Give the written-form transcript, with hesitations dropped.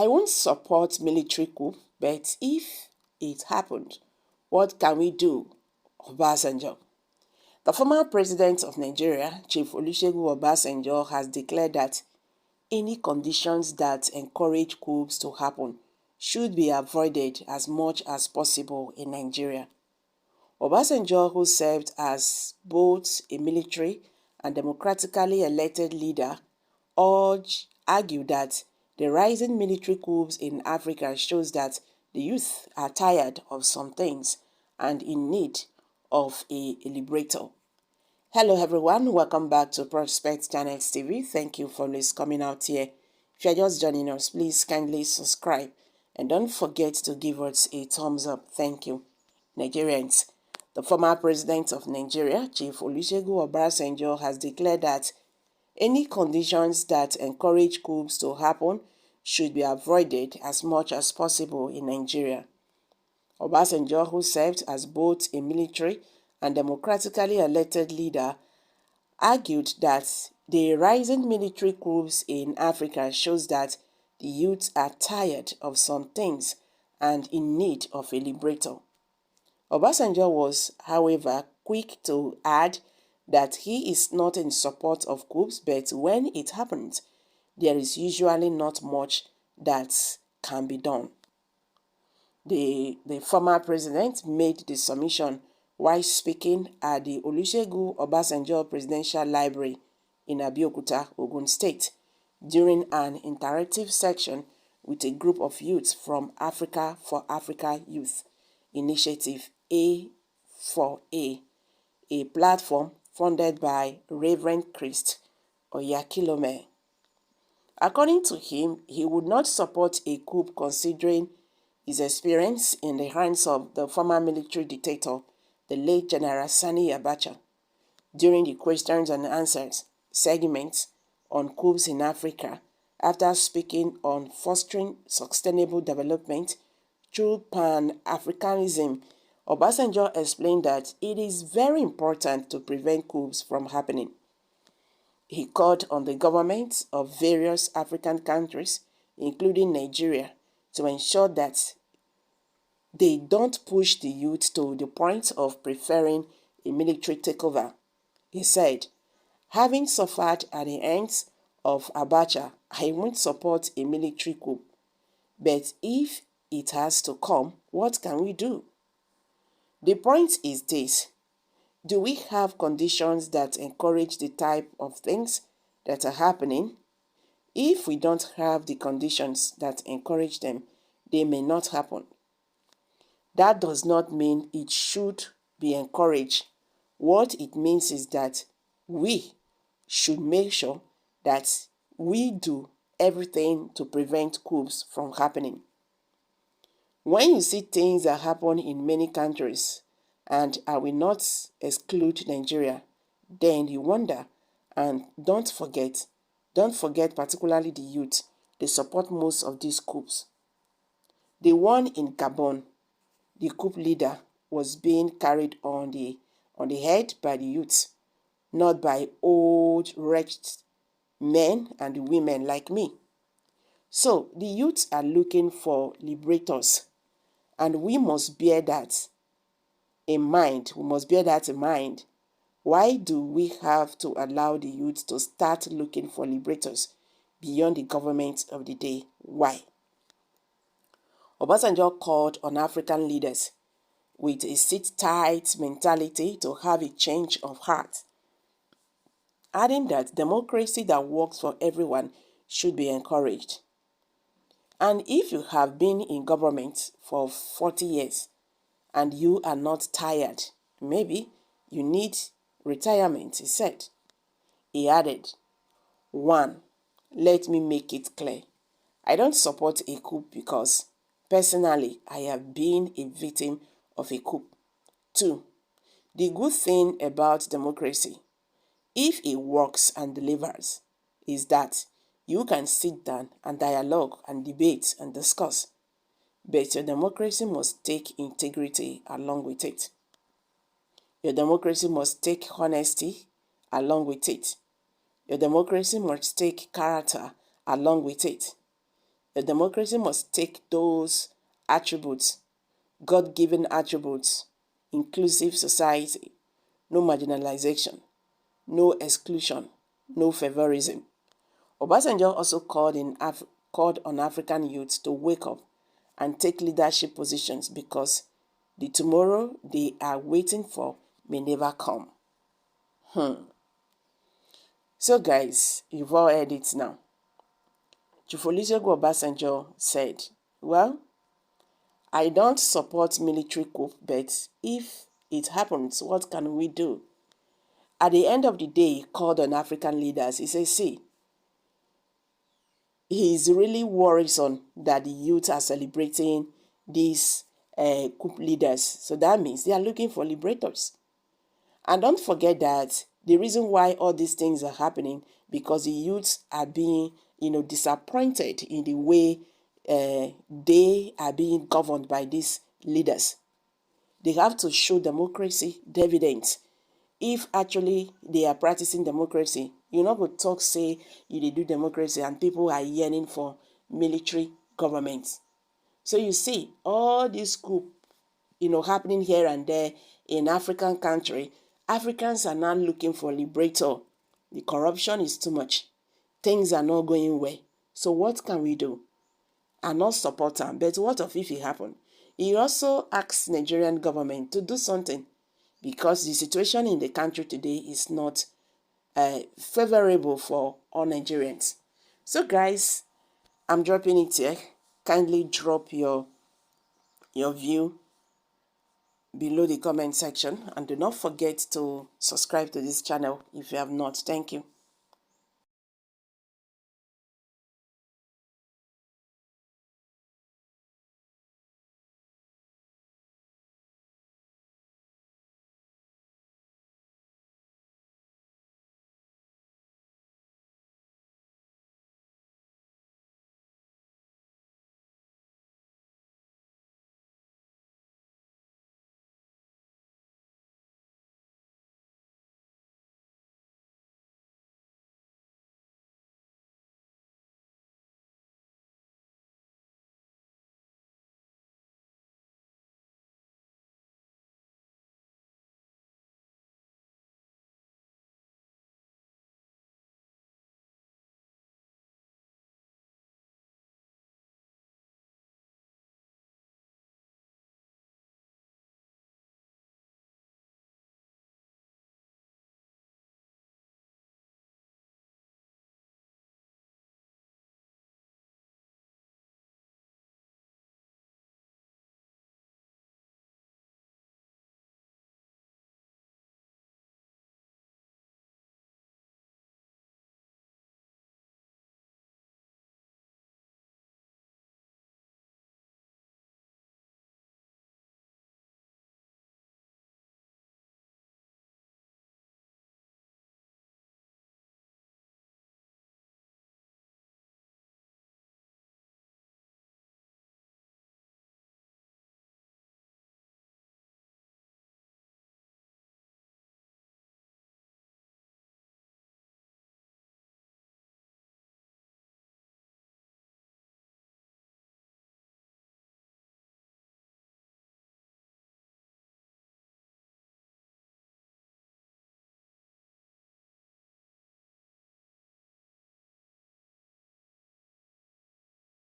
I won't support military coup, but if it happened, what can we do? Obasanjo. The former president of Nigeria, Chief Olusegun Obasanjo, has declared that any conditions that encourage coups to happen should be avoided as much as possible in Nigeria. Obasanjo, who served as both a military and democratically elected leader, argued that the rising military coups in Africa shows that the youth are tired of some things and in need of a liberator. Hello everyone, welcome back to Prospect Channels TV. Thank you for always coming out here. If you're just joining us, please kindly subscribe and don't forget to give us a thumbs up. Thank you. Nigerians, the former president of Nigeria, Chief Olusegun Obasanjo, has declared that any conditions that encourage coups to happen should be avoided as much as possible in Nigeria. Obasanjo, who served as both a military and democratically elected leader, argued that the rising military coups in Africa shows that the youth are tired of some things and in need of a liberator. Obasanjo was, however, quick to add that he is not in support of coups, but when it happens, there is usually not much that can be done. The former president made the submission while speaking at the Olusegun Obasanjo Presidential Library in Abeokuta, Ogun State, during an interactive section with a group of youths from Africa for Africa Youth Initiative A4A, a platform funded by Reverend Christ Oyakilome. According to him, he would not support a coup considering his experience in the hands of the former military dictator, the late General Sani Abacha. During the questions and answers segment on coups in Africa, after speaking on fostering sustainable development through Pan-Africanism, Obasanjo explained that it is very important to prevent coups from happening. He called on the governments of various African countries, including Nigeria, to ensure that they don't push the youth to the point of preferring a military takeover. He said, having suffered at the hands of Abacha, I won't support a military coup. But if it has to come, what can we do? The point is this: do we have conditions that encourage the type of things that are happening? If we don't have the conditions that encourage them, they may not happen. That does not mean it should be encouraged. What it means is that we should make sure that we do everything to prevent coups from happening. When you see things that happen in many countries, and I will not exclude Nigeria, then you wonder, and don't forget particularly the youth, they support most of these coups. The one in Gabon, the coup leader was being carried on the head by the youth, not by old wretched men and women like me. So the youth are looking for liberators, and we must bear that in mind. Why do we have to allow the youth to start looking for liberators beyond the government of the day? Why? Obasanjo called on African leaders with a sit-tight mentality to have a change of heart, adding that democracy that works for everyone should be encouraged. And if you have been in government for 40 years and you are not tired, maybe you need retirement, he said. He added, 1. Let me make it clear. I don't support a coup because, personally, I have been a victim of a coup. 2. The good thing about democracy, if it works and delivers, is that you can sit down and dialogue and debate and discuss. But your democracy must take integrity along with it. Your democracy must take honesty along with it. Your democracy must take character along with it. A democracy must take those attributes, God-given attributes, inclusive society, no marginalization, no exclusion, no favorism. Obasanjo also called on African youths to wake up and take leadership positions because the tomorrow they are waiting for may never come. So guys, you've all heard it now. Chief Olusegun Obasanjo said, well, I don't support military coup, but if it happens, what can we do? At the end of the day, he called on African leaders. He said, see, he is really worrisome that the youth are celebrating these coup leaders. So that means they are looking for liberators. And don't forget that the reason why all these things are happening because the youths are being, disappointed in the way they are being governed by these leaders. They have to show democracy dividends. If actually they are practicing democracy, you're not going to talk, say, you do democracy and people are yearning for military governments. So you see, all this coup, happening here and there in African country, Africans are now looking for liberator. The corruption is too much. Things are not going well. So what can we do? And not support them. But what if it happened? He also asked Nigerian government to do something because the situation in the country today is not favorable for all Nigerians. So guys, I'm dropping it here. Kindly drop your view below the comment section and do not forget to subscribe to this channel if you have not. Thank you.